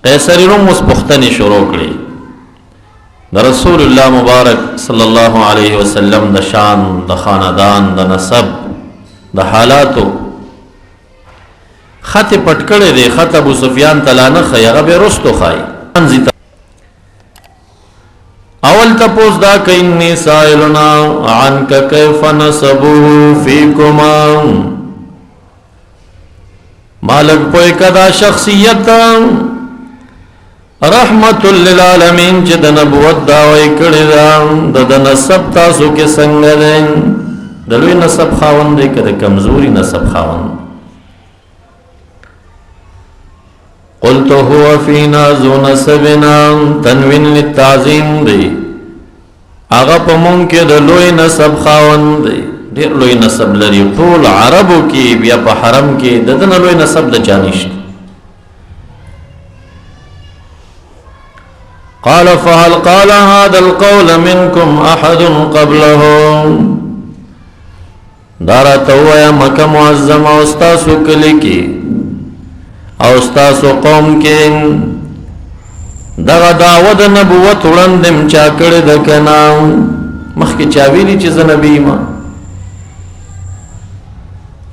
قیصر روم اوس پوښتنې شروع کړې د رسول الله مبارک صلی الله علیه وسلم د شان، د خاندان، د نسب، د حالاتو خط پټ کړی دی. خط ابو سفیان ته لا نه ښایي، هغه به رستو ښایي. اول تپوس دا که انی سائلنا عنک کیف نسبه فیکما، مالک پوی کدا شخصیت رحمت للعالمین چې د نبوت دعوی کړی دا د نسب تاسو کې څنګه دی؟ د لوی نسب خاوند دی که د کمزوري نسب خاوند؟ قلت هو فینا ذو نسبنا، تنوین للتعظیم دی، هغه په مونږ کې د لوی نسب خاوند دی، ډېر لوی نسب لري. ټول عربو کې بیا په حرم کې د دنه لوی نسب د چا نشته. قال فهل قال هذا القول منكم احد قبله، دارا توایا مکه معظم او استاسو کلی کې او استاسو قوم کې دغه دعوت نبوت وړاندې چا کړی د کنا مخکې چا ویلي چې زه نبی ما؟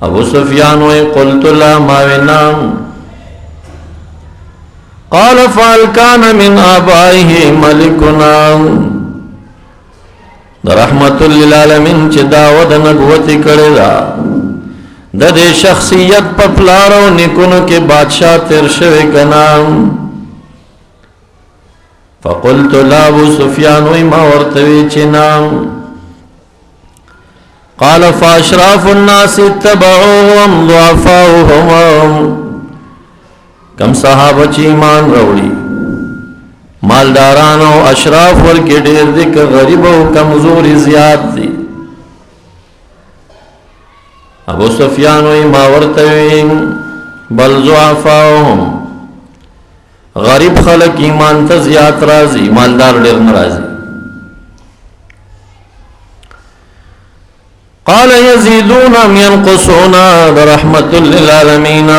ابو سفیان وی قلت لا ما وینا. قال فهل كان من آبائه ملكنا، رحمت للعالمین چې دعوت نبوت کړی دا د دې شخصیت په پلارو نیکونو کې بادشاہ تیر شوی کنا؟ فقلت لا. ابو سفیان وی ما ورته وی چې نام. قال فاشراف الناس اتبعوهم ضعفاؤهم، کم صحابه چې ایمان راوړي مالداران او اشراف ورکې ډېر دي که غریب او کمزوري زیات دي؟ ابو سفیان وی ما ورته وی بل ضعفاؤهم، غریب خلق ایمان ته زیات راځي، مالدار ډېر نه راځي. قال يزيدون ام ينقصون، رحمت للعالمین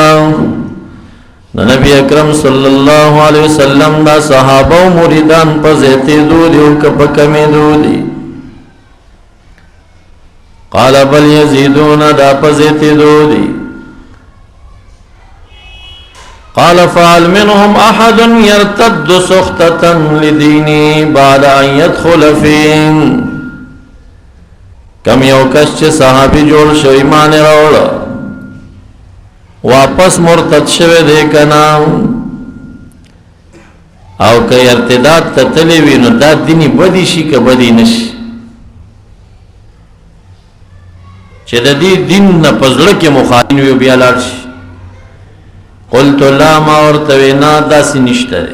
د نبی اکرم صلی الله علیه وسلم دا صحابه او مریدان په زیاتې دو دي او که په کمې دو دي؟ قال بل يزيدون، دا په زیاتې دو دي. قال فعل منهم احد يرتد سخطة لدينه بعد ان يدخل فيه، کم یو کس چې صحابي جوړ شو ایمان راوړ واپس مرتد شوه دی کنا، او که ارتداد ته تللی وي نو دا دیني بدی شي که بدی نشي؟ چې د دې دین نه په زړه کې مخالف وي بیا لاړ شي. قلت لا. ما ورته وی نه داسې نشته.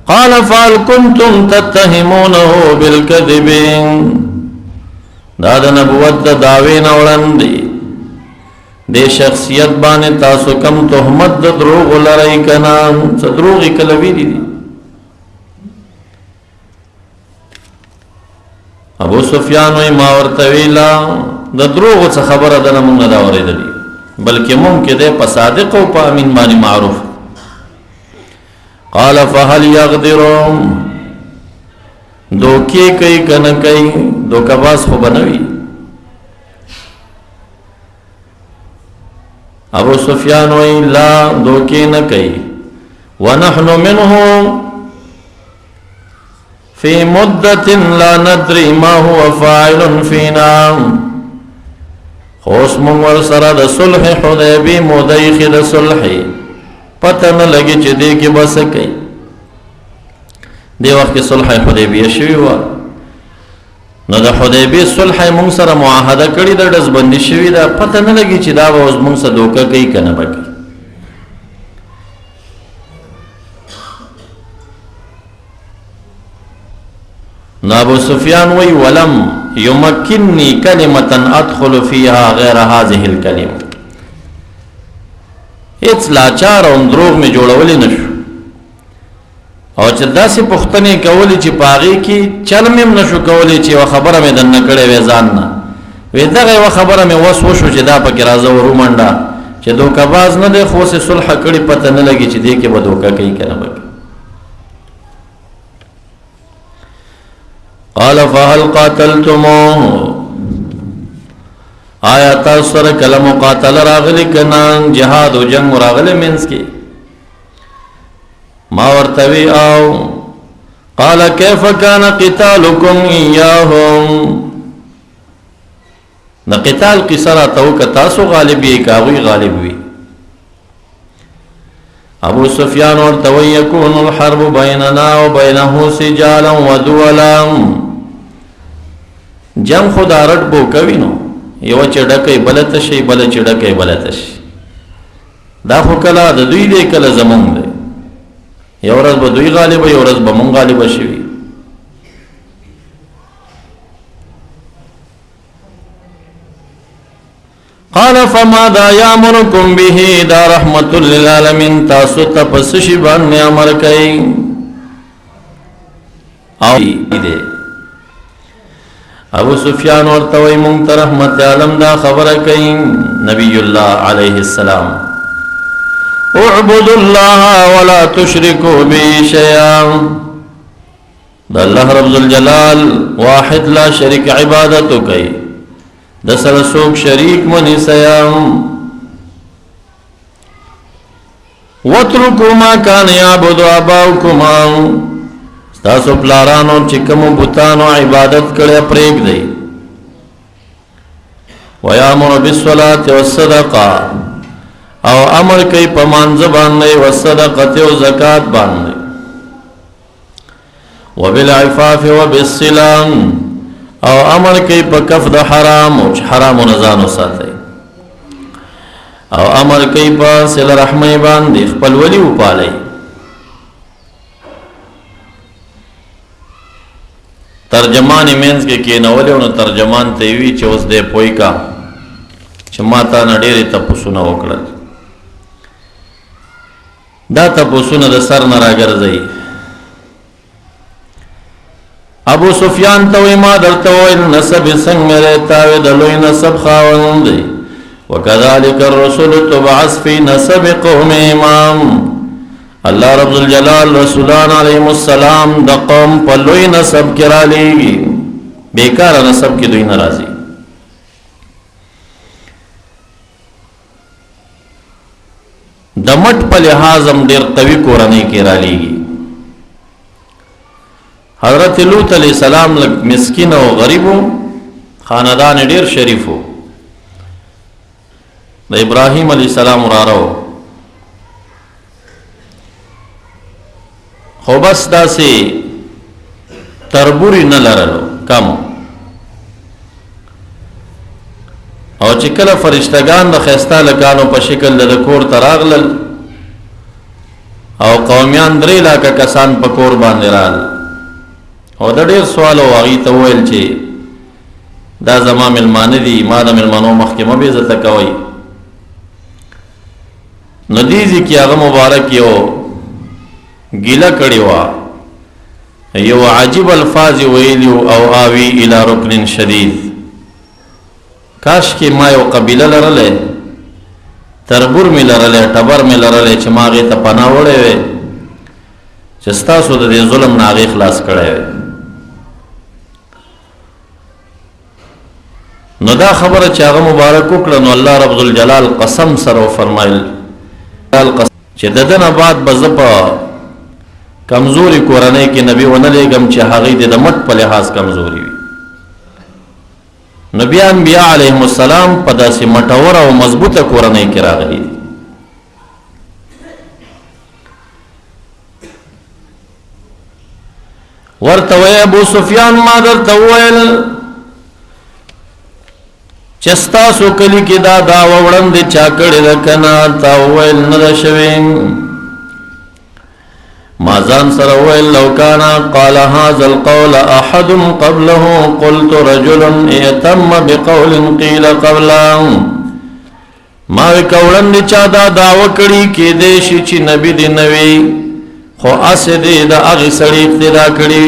قال فهل كنتم تتهمونه بالكذب، دا د نبوت د دعوی نه وړاندې دې شخصیت باندې تاسو کم تهمت د دروغ لرئ کنا؟ څه دروغ یې کله ویلي دي؟ ابو سفیان وی ما ورته ویلا د دروغ څه خبره ده نه مونږ نه دا اورېدلې، بلکې ممکن دی په صادق او په امین باندې معروف. قال فهل يغدرون، دوکې کوي که نه کوي؟ دوکه‌باز خو به نه وي. ابو سفیان وی لا، دوکې نه کوي. ونحن منه فی مدة لا ندری ما هو فاعل فینا، خوش مونږ ورسره د صلح حدیبی مودې د صلح پته نه لګي چې دې کې بس کوي. دې وخت کې صلح حدیبیه شوی و، نو د حدیبی صلح مونږ سره معاهده کړی د ډزبندي شوی دا، پته نه لګي چې دا به اوس مونږ سره دوکه کوي که نه به کوي. نو ابو سفیان وی ولم یمکننی کلمة ادخل فیها غیر هذه الکلمه، هیڅ لاچار او دروغ می جوړولی نشو، او چې داسې پوښتنې کولې چې په هغې کې چل مې هم نشو کولی چې یوه خبره مې دننه کړې وې ځان نه، وی دغه یوه خبره مې وس وشو چې دا پکې راځه ور ومنډه چې دوکه باز نه دی خو سه صلح کړي پته نه لګي چې دې کې به دوکه کوي کنه به. قال فهل قاتلتموه آیا تاسو سره کله مقاتله راغلی کنه جهاد او جنگ راغلی منځ کې؟ ما ورتوي او قال كيف كان قتالكم اياهم نہ قتال کی سرا تو کہ تاسو غالب یې کاوی غالب وی. ابو سفیان اور تو یکون الحرب بیننا وبینه سجالا ودولا جنگ خدا رټ بو کوي نو یو چډکې بلت شي بل چډکې بلت شي دا خو کله د دوی دی کله زمون دی یو ورځ به دوی غالب یو ورځ به مونږ غالب شي. قال فماذا يأمركم به دا رحمت للعالمین تاسو ته پس شي باندې امر کوي او دې ابو سفیان ورته وای مونږ ته رحمت عالم دا خبره کوي نبی الله علیه السلام اعبدوا الله ولا تشركوا به شيئا دا الله رب الجلال واحد لا شریک عبادت کوي د سره څوک شریک منی سیام واتركوا ما كان يعبد آباؤكم تاسو پلارانو چې کوم بوتانو عبادت کړي پرېږ دی. ويامر بالصلاة والصدقه او امر کوي په مانځ باندې والصدقه او زکات باندې وبالعفاف وبالصلام او امر کوي په کف د حرام او حرام نه ځان وساتي او امر کوي په صله رحمي باندې خپل ولي وپالي. ترجمان مینس کې نو نو ترجمان ته وی چې اوس دې پوي کا چې ماته نډېری تاسو نه وکړل دا تاسو نه د سر نه راګرځي. ابو سفیان ته ما درته ویل نسب څنګه رہتا و د لوی نسب خاوند دی وکذالک الرسول تبعث فی نسب قوم امام الله رب الجلال رسولان علیهم السلام د قوم په لوی نسب کې را لېږي بیکار نسب کې دوی ناراضي. د مټ په لحاظ هم ډېر قوي کورنۍ کې را لېږي. حضرت لوط علیہ السلام لگ مسکین او غریبو خاندان ډیر شریفو د ابراهیم علیہ السلام ورارو خو بس داسې تربوري نه لرلو کم او چې کله فرشتگان د خیستا لکانو په شکل د کور تراغلل او قومیان 3 لاکه کسان په کور باندې رال او د ډېر سوال او هغې ته وویل چې دا زما مېلمانه دي ما د مېلمنو مخکې مه بېزته کوئ. نو دې ځای کې هغه مبارک یو ګیله کړې وه یو عجیب الفاظ ویلي او آوي الی رکن شدید کاش کې ما یو قبیله لرلی تربور مې لرلی ټبر مې لرلی چې ما هغې ته پناه وړی وی چې ستاسو د دې ظلم نه هغې خلاص کړی وی. نو دا خبره چې هغه مبارک وکړه نو الله رب الجلال قسم سره فرمایل چې د دې نه بعد به زه په کمزوري کورنۍ کې نبی ونه لېږم چې هغې د مټ په لحاظ کمزوري وي. نو بیا انبیا علیهم السلام په داسې مټوره او مضبوطه کورنۍ کې راغلي دي. ورته وی ابو سفیان ما درته وویل چې ستاسو کلي کې دا دعوه وړاندې چا کړې ده که نه تا وویل نه ده شوې. ما ځان سره وویل لو کان قال هذا القول احد قبله قلت رجل ائتم بقول قیل قبله ما که وړاندې چا دا دعوه کړي کېدی شي چې نبي دې نه وي خو اسې دې د هغې سړي اقتدا کړي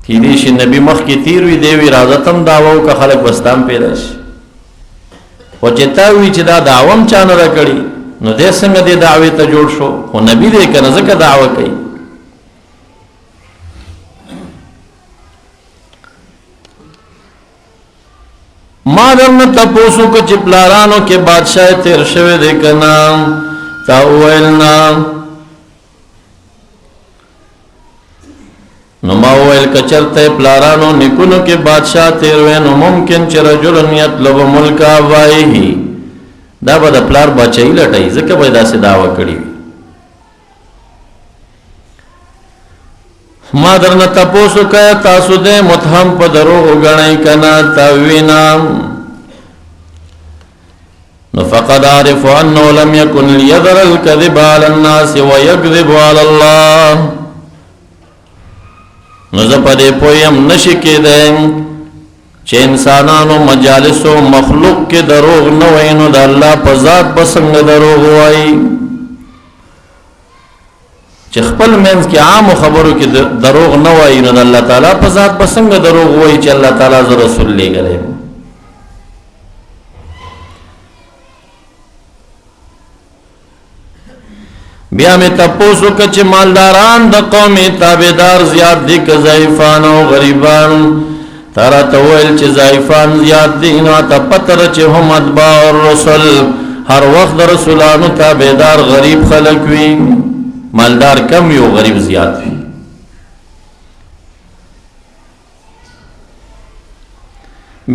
کېدی شي نبي مخکې تیر وي دی وي راځه تم دعوه وکړه خلک بس تا هم پیدا شي خو چې تا وی چې دا دعوه هم چا نه راکړي نو دې څنګه دې دعوې ته جوړ شو خو نبی دې که نه ځکه دعوه کوي ما درنه تپوسو که چې پلارانو کې بادشاہ تیر شوی دی که نه تا وویل نه نو ما وویل که چرته پلارانو نیکونو کې بادشاہ تیر وی نو ممکن چې رجل یطلب ملک آبائه دا به د پلار بچی لټوي ځکه به یې داسې دعوه کړې وي ما درنه تپوسو که تاسو دې متهم په دروغ وګڼئ که نه تا وینا نو فقد عرف انه لم يكن ليذر الكذب على الناس ويكذب على الله نو زه په دې پوهیم نشي کېدی چې انسانانو مجالسو مخلوق کې دروغ نه وایي نو د الله په ذات به څنګه دروغ وایي چې خپل منځ کې عامو خبرو کې دروغ نه وایي نو د الله تعالی په ذات به څنګه دروغ وایي چې الله تعالی زه رسول لېږلی بیا مې تپوس وکړه چې مالداران د قوم تابعدار زیات دي که ضعیفان او غریبان تا راته وویل چې ضعیفان زیات دي نو ته پته ده چې هم اتباع الرسل هر وخت د رسولانو تابعدار غریب خلک وي مالدار کم وي او غریب زیات وي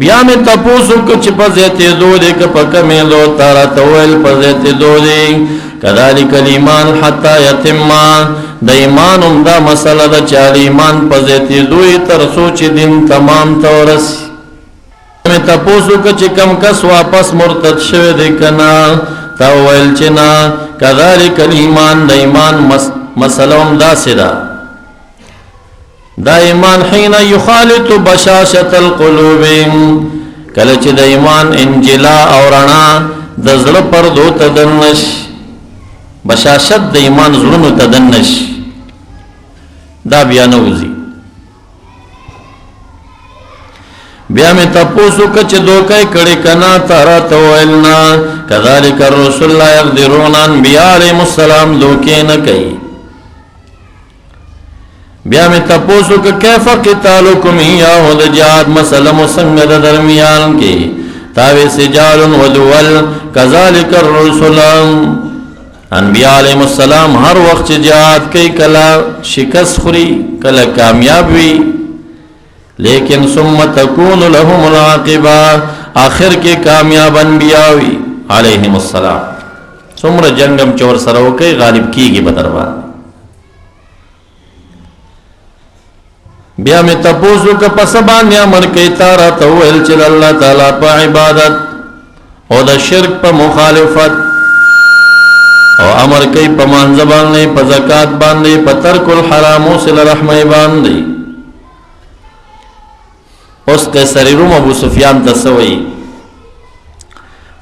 بیا مې تپوس وکړه چې په زیاتېدو دی که په کمېدو تا راته وویل په زیاتېدو دی کذالک الایمان حتی یتم د ایمان هم دا مسله ده چې ایمان په زیاتېدو یې تر څو چې دین تمام ته ورسي مې تپوس وکړه چې کم کس واپس مرتد شوی دی که نه تا وویل چې نه کذالک الایمان د ایمان مسله هم داسې ده دا ایمان حين يخالط بشاشة القلوب کله چې د ایمان انجلا او رڼا د زړه پردو ته دننش بشاشت د ایمان زړونو ته دننش دا بیا نه وځي بیا مې تپوس وکړه چې دوکه یې کړې که نه تا راته وویل نه کذلک الرسل لا یقدرون انبیا علیهم السلام دوکې نه کوي بیا مې تپوس وکړه کیف قتالکم ایاه د جهاد مسله مو څنګه د درمیان کې تا وې سجال ودول کذلک الرسل انبیاء علیهم السلام هر وخت چې جهاد کوي کله شکست خوري کله کامیاب وي لیکن ثم تكون لهم العاقبه آخر کې کامیاب انبیاء وي علیهم السلام څومره جنگم چور سره وکي غالب کیږي بدر باندې بیا مې تپوس وکړه په څه باندې امر کوي تا راته وویل چې الله تعالی په عبادت او د شرک په مخالفت او امر کوي په مانځه باندې په زکات باندې په ترک الحرام او صله رحمه باندې اوس قیصر روم ابو سفیان ته سوی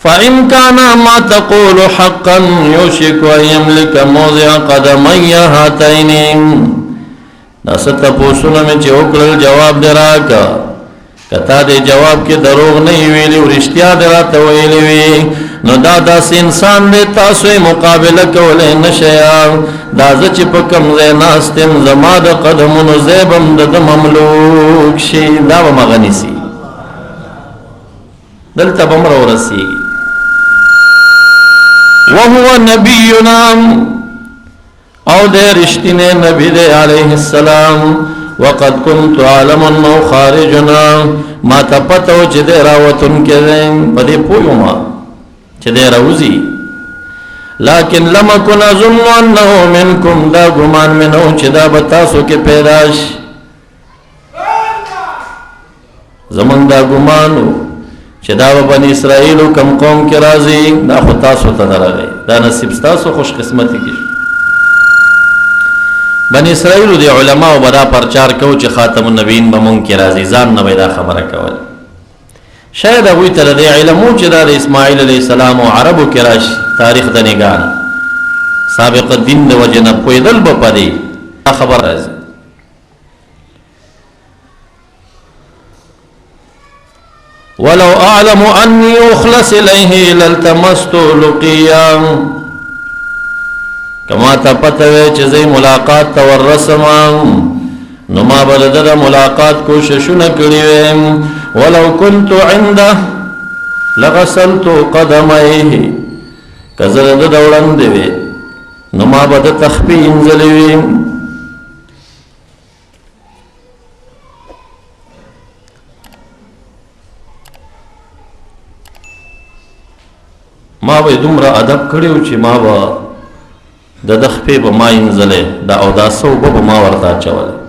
فإن كان ما تقول حقا يوشك أن يملك موضع قدمي هاتين دا ستا پوسونه مې چې وکړل جواب دی راکړه که تا دې جواب کې دروغ نه وي ویلي او رښتیا دې راته ویلي وي نو دا داسې انسان دی تاسو یې مقابله کولی نه شئ دا زه چې په کوم ځای ناست یم زما د قدمونو ځای به هم د ده مملوک شي دا به مغه نیسي دلته به هم راورسېږي وهو نبینا او دے رشتنے نبی دے علیہ السلام وقد كنت عالم انه خارجنا ما تپتو چې دے راوتن کې دے پدې پویما چې دے راوزی لیکن لم اكن اظن انه منكم دا ګمان منو چې دا بتاسو کې پیداش زمون دا ګمانو چې دا بنی اسرائیل کم قوم کې راځي دا خو تاسو ته درغی دا نصیب تاسو خوش قسمتي کې بنی اسرائیل دی علماء و بدا پرچار کو چې خاتم النبیین به مونږ کې راځي ځان نه دا خبره کول شاید هغوی ته د علمو چې دا د اسماعیل علیه السلام او عربو کې راشي تاریخ د نگان سابق دین د وجه نه پوهېدل به پدې دا خبر راځي ولو اعلم انی اخلص الیه لالتمست لقیا کما ته پته وی چې زه ملاقات ته ورسم نو ما به د ملاقات کوششونه کړي وم ولو كنت عنده لغسلت قدميه کزه د وړاندې وي نو ما به د تخفي انځلې وي ما به دومره ادب کړیو چې ما به د خپې به ما انځلې دا او دا سو به ما ورته اچولې